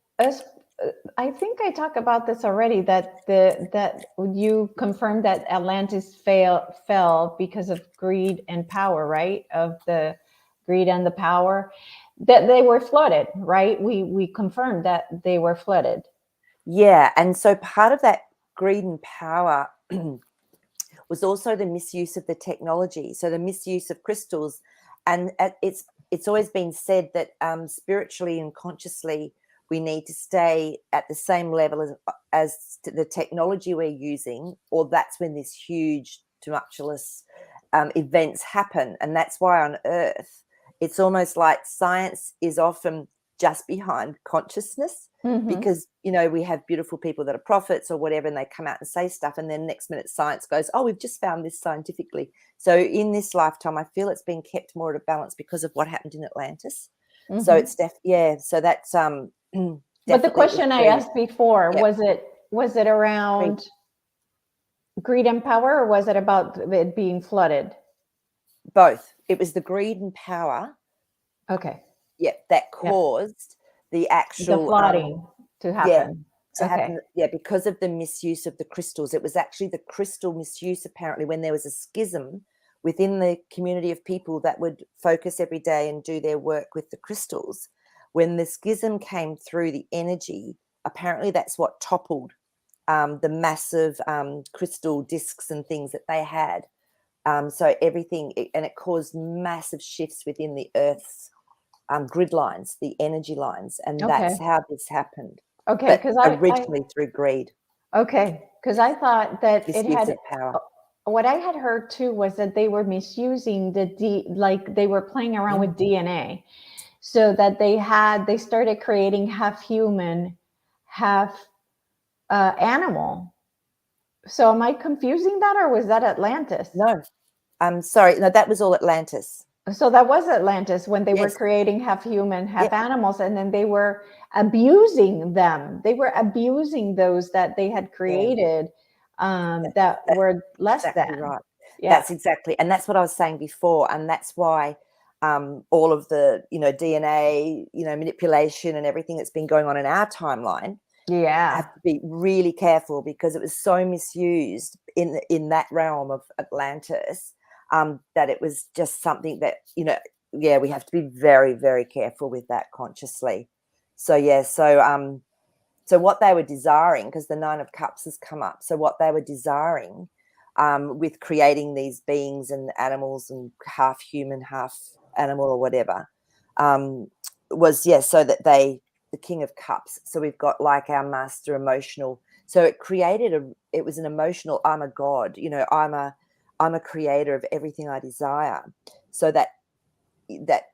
I think I talked about this already, that you confirmed that Atlantis fell because of greed and power, right? Of the greed and the power, that they were flooded, right? We confirmed that they were flooded. Yeah. And so part of that greed and power was also the misuse of the technology. So the misuse of crystals. And it's always been said that spiritually and consciously, we need to stay at the same level as the technology we're using, or that's when this huge tumultuous events happen. And that's why on Earth, it's almost like science is often just behind consciousness, because, we have beautiful people that are prophets or whatever, and they come out and say stuff, and then next minute science goes, oh, we've just found this scientifically. So in this lifetime, I feel it's been kept more at a balance because of what happened in Atlantis. So it's so that's but the question I asked before, yep. was it around greed and power, or was it about it being flooded? Both. It was the greed and power. Okay. Yeah, that caused the actual the flooding to happen. Happen. Yeah, because of the misuse of the crystals. It was actually the crystal misuse, apparently, when there was a schism within the community of people that would focus every day and do their work with the crystals. When the schism came through the energy, apparently that's what toppled the massive crystal discs and things that they had. So everything, and it caused massive shifts within the Earth's grid lines, the energy lines, and that's how this happened. Okay, because originally through greed. Okay, because I thought that Misuse it had of power. What I had heard too was that they were misusing like they were playing around with DNA, so that they started creating half human, half animal. So am I confusing that, or was that Atlantis? No, I'm sorry. No, that was all Atlantis. So that was Atlantis when they were creating half human, half animals, and then they were abusing them. They were abusing those that they had created that were less exactly than. Right. Yeah. That's exactly, and that's what I was saying before, and that's why all of the DNA manipulation and everything that's been going on in our timeline. Have to be really careful because it was so misused in that realm of Atlantis. That it was just something that, we have to be very, very careful with that consciously. So, so what they were desiring, because the Nine of Cups has come up, so what they were desiring with creating these beings and animals and half human, half animal or whatever, was, so that the King of Cups. So we've got like our master emotional. So it created it was an emotional, I'm a god, I'm a creator of everything I desire. So that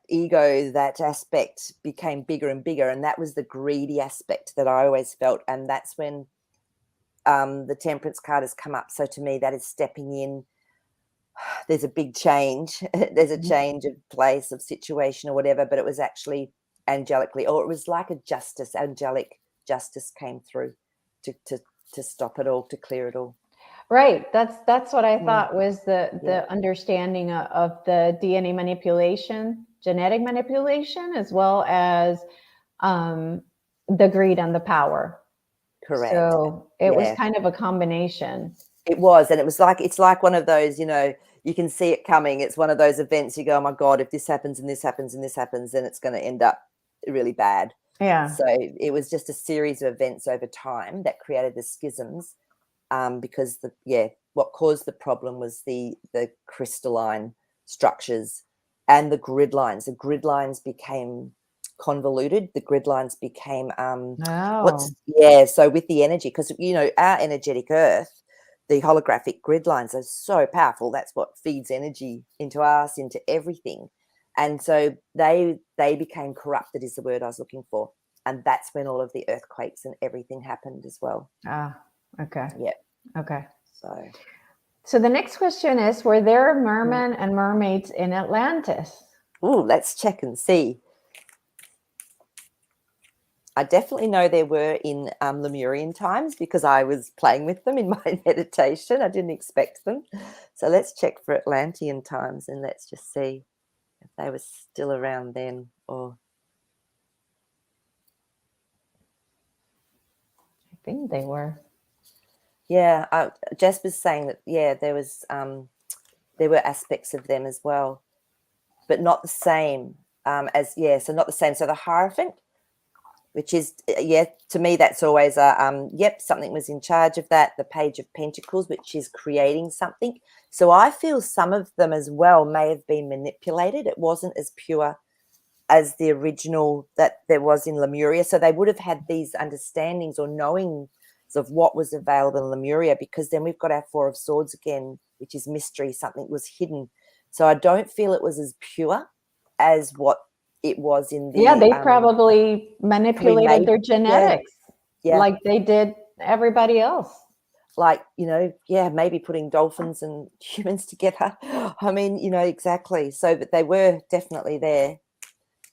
ego, that aspect became bigger and bigger. And that was the greedy aspect that I always felt. And that's when the Temperance card has come up. So to me, that is stepping in. There's a big change. There's a change of place, of situation or whatever, but it was actually angelically, or it was like angelic justice came through to stop it all, to clear it all. Right. That's what I Mm, thought was yeah, the understanding of the DNA manipulation, genetic manipulation, as well as um, the greed and the power. correct. So it was Yeah, kind of a combination. it was. And it was like, it's like one of those, you can see it coming. It's one of those events you go, oh my God, if this happens and this happens and this happens, then it's going to end up really bad. Yeah. So it was just a series of events over time that created the schisms, because what caused the problem was the crystalline structures and the grid lines. The grid lines became convoluted. The grid lines became Oh. so with the energy, because our energetic Earth, the holographic grid lines are so powerful. That's what feeds energy into us, into everything. And so they became corrupted, is the word I was looking for. And that's when all of the earthquakes and everything happened as well. Ah. Okay. Yeah. Okay. So So the next question is: were there mermen and mermaids in Atlantis? let's check and see. I definitely know there were in Lemurian times, because I was playing with them in my meditation. I didn't expect them. So let's check for Atlantean times, and let's just see if they were still around then. Or I think they were. yeah, Jasper's saying that there were aspects of them as well, but not the same so not the same. So the Hierophant, which is, to me, that's always something was in charge of that. The Page of Pentacles, which is creating something. So I feel some of them as well may have been manipulated. It wasn't as pure as the original that there was in Lemuria. So they would have had these understandings or knowings of what was available in Lemuria, because then we've got our Four of Swords again, which is mystery. Something was hidden. So I don't feel it was as pure as what it was in Yeah, the they probably manipulated their yeah, genetics yeah, like they did everybody else. like maybe putting dolphins and humans together. I mean, exactly. So but they were definitely there,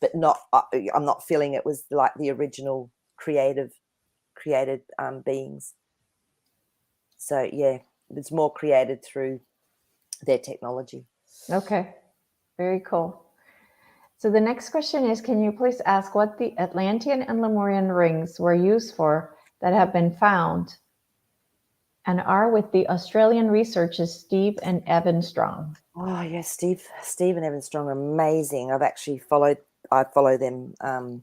but not I'm not feeling it was like the original created beings. So yeah, it's more created through their technology. Okay, very cool. So the next question is, can you please ask what the Atlantean and Lemurian rings were used for that have been found and are with the Australian researchers Steve and Evan Strong? Oh yes, Steve and Evan Strong are amazing. I follow them on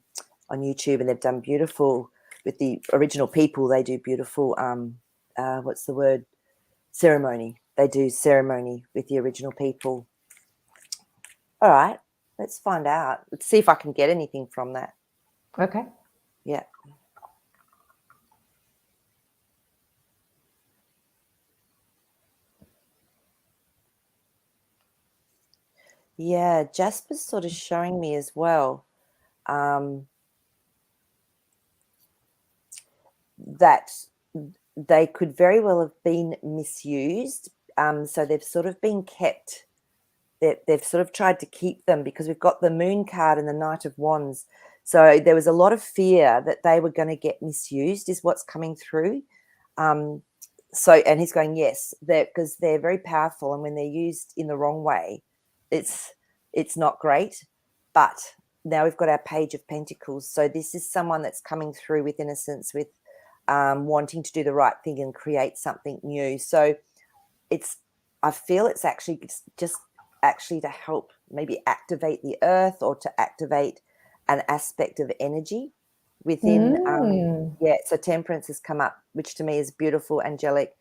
YouTube, and they've done beautiful with the original people. They do beautiful what's the word, ceremony. They do ceremony with the original people. All right, let's find out. Let's see if I can get anything from that. Okay. Yeah. Yeah, Jasper's sort of showing me as well that they could very well have been misused. So they've sort of been kept. They've sort of tried to keep them, because we've got the Moon card and the Knight of Wands. So there was a lot of fear that they were going to get misused, is what's coming through. And he's going, yes, because they're very powerful, and when they're used in the wrong way, it's not great. But now we've got our Page of Pentacles. So this is someone that's coming through with innocence, with wanting to do the right thing and create something new. So I feel it's actually just actually to help maybe activate the earth, or to activate an aspect of energy within. So Temperance has come up, which to me is beautiful, angelic,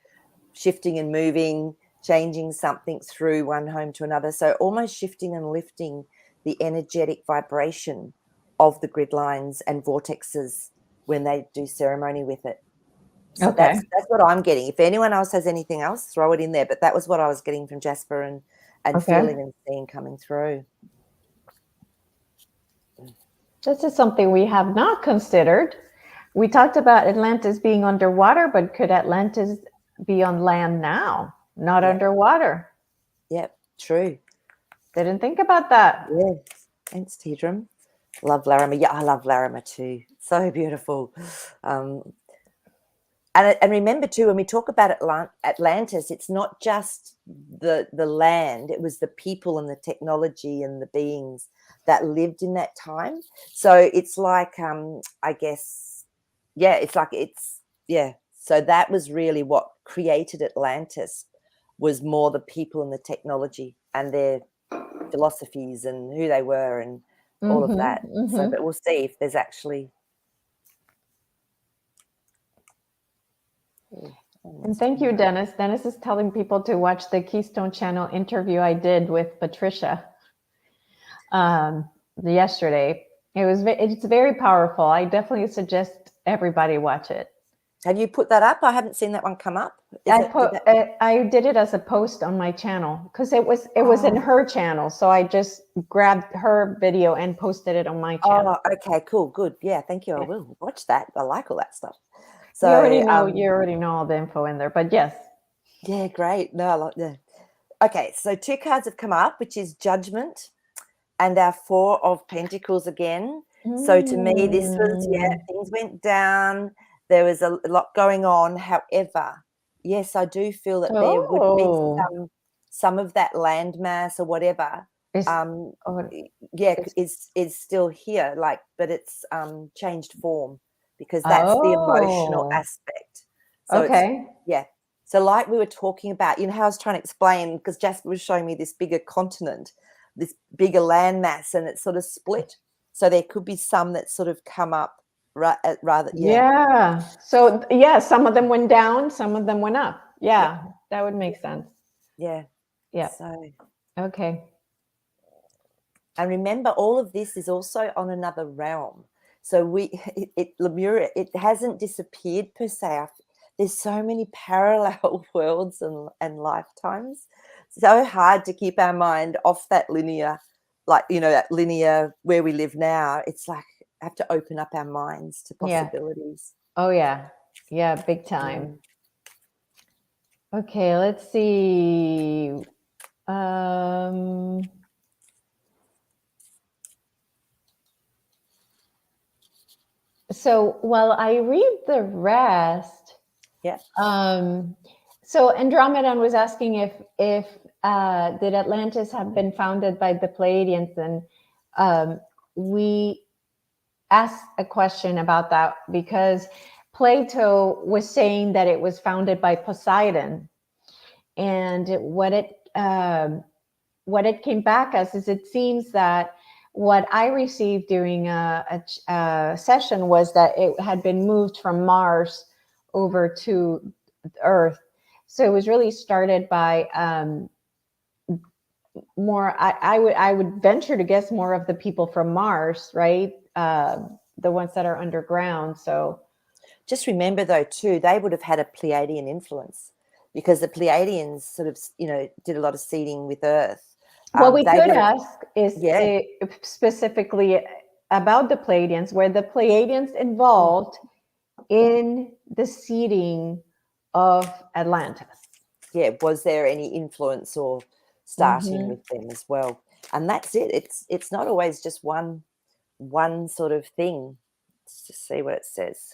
shifting and moving, changing something through one home to another. So almost shifting and lifting the energetic vibration of the grid lines and vortexes when they do ceremony with it. So Okay. that's what I'm getting. If anyone else has anything else, throw it in there. But that was what I was getting from Jasper and Okay. feeling and seeing coming through. This is something we have not considered. We talked about Atlantis being underwater, but could Atlantis be on land now, not underwater? Yep, true. Didn't think about that. Yeah. Thanks, Tidram. Love Larimar. Yeah, I love Larimar too. So beautiful. And remember too, when we talk about Atlantis, it's not just the land; it was the people and the technology and the beings that lived in that time. So it's like, I guess, So that was really what created Atlantis, was more the people and the technology and their philosophies and who they were and all of that. So, but we'll see if there's actually. And thank you, Dennis. Dennis is telling people to watch the Keystone Channel interview I did with Patricia yesterday. It's very powerful. I definitely suggest everybody watch it. Have you put that up? I haven't seen that one come up. I did it as a post on my channel because it was in her channel. So I just grabbed her video and posted it on my channel. Oh, okay, cool, good. Yeah, thank you. I will watch that. I like all that stuff. So you already know all the info in there, but yes. Yeah, great. No, I like that. Okay, so 2 cards have come up, which is Judgment and our 4 of Pentacles again. So to me, this was, things went down. There was a lot going on. However, yes, I do feel that there would be some of that landmass or whatever. Is still here, but it's changed form, because that's the emotional aspect. So okay. So like we were talking about, how I was trying to explain, because Jasper was showing me this bigger continent, this bigger landmass, and it's sort of split. So there could be some that sort of come up rather. Yeah. So some of them went down, some of them went up. Yeah. That would make sense. Yeah. Yeah. So okay. And remember, all of this is also on another realm. So Lemuria, it hasn't disappeared per se. There's so many parallel worlds and lifetimes. So hard to keep our mind off that linear, that linear where we live now. It's like have to open up our minds to possibilities. Oh yeah. Yeah, big time. Okay, let's see. So while I read the rest, so Andromedan was asking if did Atlantis have been founded by the Pleiadians, and we asked a question about that because Plato was saying that it was founded by Poseidon, and what it came back as is it seems that what I received during a session was that it had been moved from Mars over to Earth. So it was really started by more, I would venture to guess more of the people from Mars, right? The ones that are underground. So just remember though too, they would have had a Pleiadian influence, because the Pleiadians sort of, did a lot of seeding with Earth. What we could ask is specifically about the Pleiadians, were the Pleiadians involved in the seeding of Atlantis? Yeah, was there any influence or starting with them as well? And that's it. It's not always just one sort of thing. Let's just see what it says.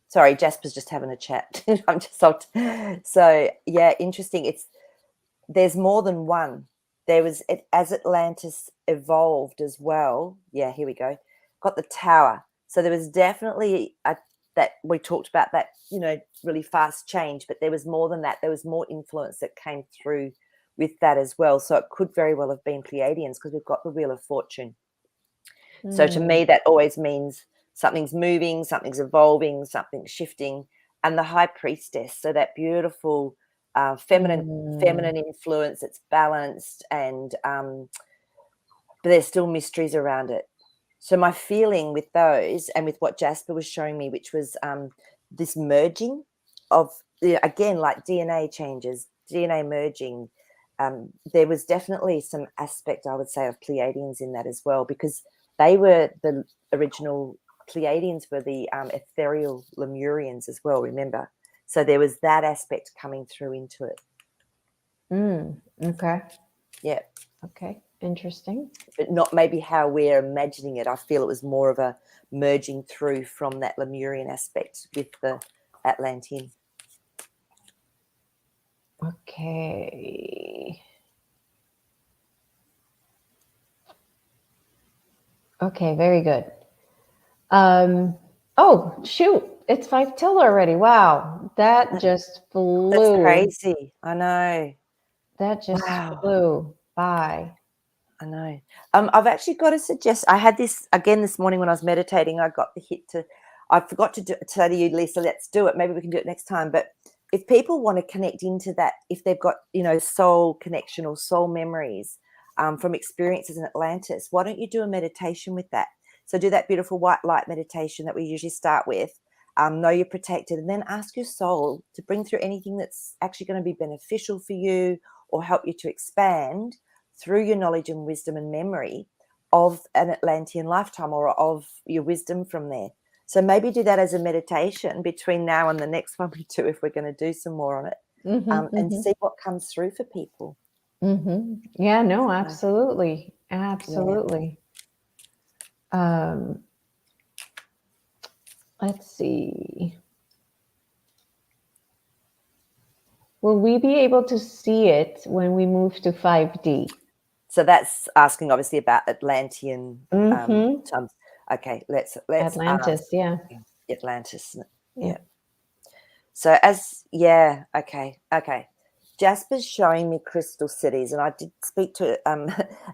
Sorry, Jasper's just having a chat. I'm just so interesting. There's more than one. There was as Atlantis evolved as well. Yeah, here we go. Got the tower. So there was definitely that we talked about that, really fast change, but there was more than that. There was more influence that came through with that as well. So it could very well have been Pleiadians, because we've got the Wheel of Fortune. So to me, that always means something's moving, something's evolving, something's shifting. And the High Priestess, so that beautiful feminine influence, it's balanced, and but there's still mysteries around it. So my feeling with those, and with what Jasper was showing me, which was this merging of, again, like DNA changes, DNA merging, there was definitely some aspect, I would say, of Pleiadians in that as well, because they were the original Pleiadians, were the ethereal Lemurians as well, remember? So there was that aspect coming through into it. Okay. Yeah. Okay. Interesting. but not maybe how we're imagining it. I feel it was more of a merging through from that Lemurian aspect with the Atlantean. Okay. Okay, very good. Oh, shoot. It's 5 till already. Wow. That just flew. That's crazy. I know. That just Wow. flew by. I know. I've actually got to suggest. I had this again this morning when I was meditating. I got the hit to. I forgot to say to you, Lisa. Let's do it. Maybe we can do it next time. But if people want to connect into that, if they've got soul connection or soul memories from experiences in Atlantis, why don't you do a meditation with that? So do that beautiful white light meditation that we usually start with. Know you're protected, and then ask your soul to bring through anything that's actually going to be beneficial for you or help you to expand through your knowledge and wisdom and memory of an Atlantean lifetime or of your wisdom from there. So maybe do that as a meditation between now and the next one we do, if we're going to do some more on it, and see what comes through for people. Yeah, no, absolutely. Absolutely. Yeah. Let's see. Will we be able to see it when we move to 5D? So that's asking obviously about Atlantean times. Okay, let's Atlantis, ask. yeah. Atlantis. Yeah. So okay. Jasper's showing me crystal cities, and I did speak to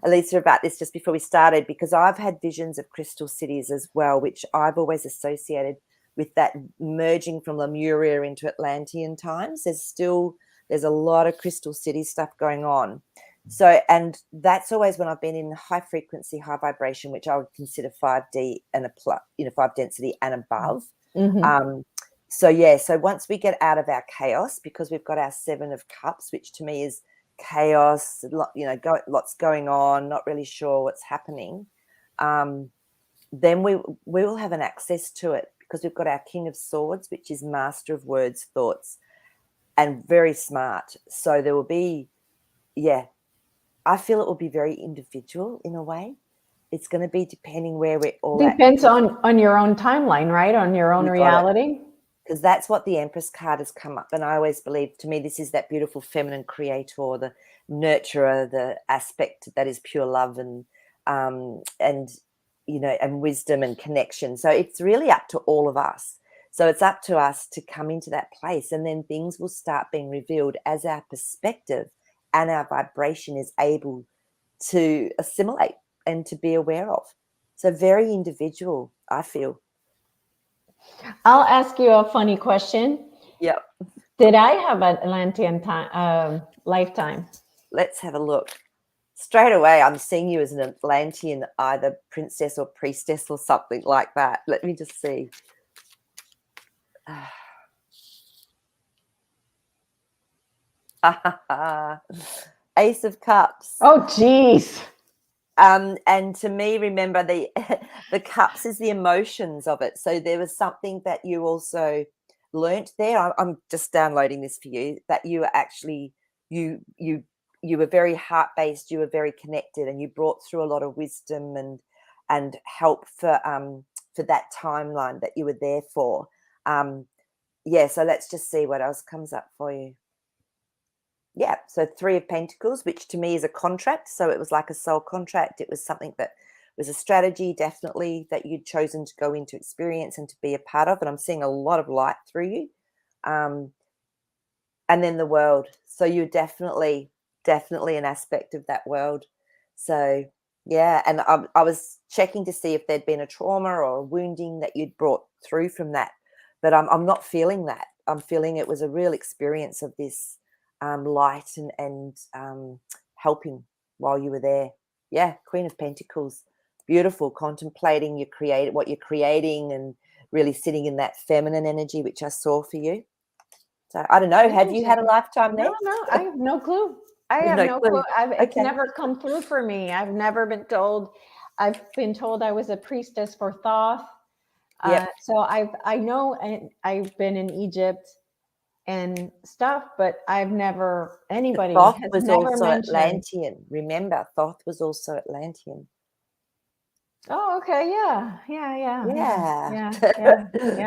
Elisa about this just before we started, because I've had visions of crystal cities as well, which I've always associated with that merging from Lemuria into Atlantean times. There's a lot of crystal city stuff going on. So, and that's always when I've been in high frequency, high vibration, which I would consider 5D and 5 density and above. So once we get out of our chaos, because we've got our 7 of Cups, which to me is chaos, lots going on, not really sure what's happening, then we will have an access to it, because we've got our King of Swords, which is master of words, thoughts, and very smart. So there will be, I feel it will be very individual in a way. It's going to be depending where we're all Depends on your own timeline, right? On your own reality. Because that's what the Empress card has come up. And I always believe, to me, this is that beautiful feminine creator, the nurturer, the aspect that is pure love and wisdom and connection. So it's really up to all of us. So it's up to us to come into that place, and then things will start being revealed as our perspective and our vibration is able to assimilate and to be aware of. So very individual, I feel. I'll ask you a funny question. Yep. Did I have an Atlantean lifetime? Let's have a look. Straight away, I'm seeing you as an Atlantean, either princess or priestess or something like that. Let me just see. Ace of Cups. Oh, geez. And to me, remember, the cups is the emotions of it. So there was something that you also learnt there. I'm just downloading this for you, that you were actually you were very heart-based, you were very connected, and you brought through a lot of wisdom and help for that timeline that you were there for. So let's just see what else comes up for you. Yeah, so 3 of Pentacles, which to me is a contract. So it was like a soul contract. It was something that was a strategy, definitely, that you'd chosen to go into experience and to be a part of. And I'm seeing a lot of light through you. And then the world. So you're definitely an aspect of that world. So, yeah, and I was checking to see if there'd been a trauma or a wounding that you'd brought through from that. But I'm not feeling that. I'm feeling it was a real experience of this light and helping while you were there. Yeah, Queen of Pentacles, beautiful, contemplating what you're creating and really sitting in that feminine energy, which I saw for you. So I don't know, have you had a lifetime there? No, I have no clue. I have no clue. It's never come through for me. I've never been told. I've been told I was a priestess for Thoth. So I know, and I've been in Egypt. and stuff, but anybody Thoth has was never also mentioned. Atlantean. Remember, Thoth was also Atlantean. Oh, okay. Yeah.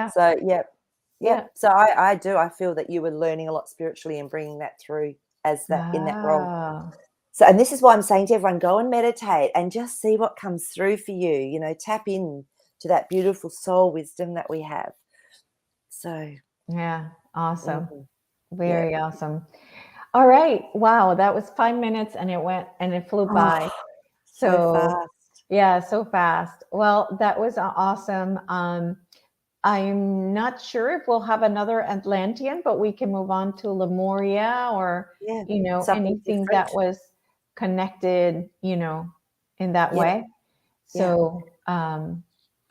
So, yep. Yeah. So I do. I feel that you were learning a lot spiritually and bringing that through as that in that role. Ah. So, and this is why I'm saying to everyone, go and meditate and just see what comes through for you. You know, tap in to that beautiful soul wisdom that we have. So, Yeah. Awesome. mhm. Very awesome. All right. Wow. That was 5 minutes and it flew by. So fast. Yeah, so fast. Well, that was awesome. I'm not sure if we'll have another Atlantean, but we can move on to Lemuria or, Something anything different. that was connected, in that way. So,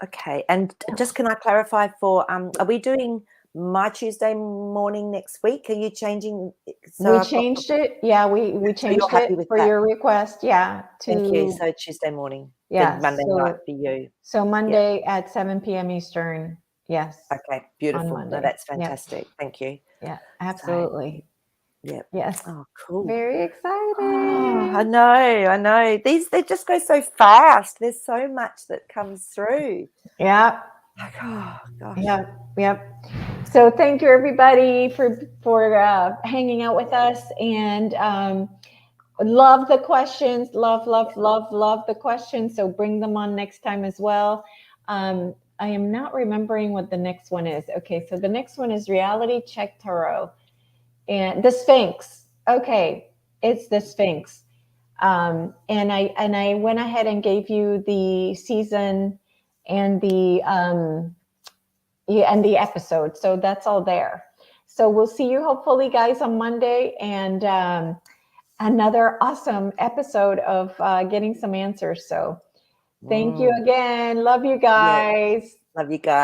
okay. And just can I clarify are we doing my Tuesday morning next week? Are you changing? we changed it. Yeah, we changed happy it with for that? your request. Yeah. Thank you. So Tuesday morning, yeah, then Monday night for you. So Monday at 7 p.m. Eastern. Yes. Okay, beautiful. Monday. No, that's Yeah. fantastic. Thank you. Yeah, absolutely. Yeah. Yes. Oh, cool. Very excited. Oh, I know. They just go so fast. There's so much that comes through. Yeah. Like, oh gosh. Yep. So thank you everybody for hanging out with us, and love the questions. Love the questions. So bring them on next time as well. I am not remembering what the next one is. Okay, so the next one is Reality Check Tarot. And the Sphinx. Okay, it's the Sphinx. And I went ahead and gave you the season and the episode. So that's all there. So we'll see you hopefully, guys, on Monday, and another awesome episode of getting some answers. So thank you again. Love you guys. Love you guys.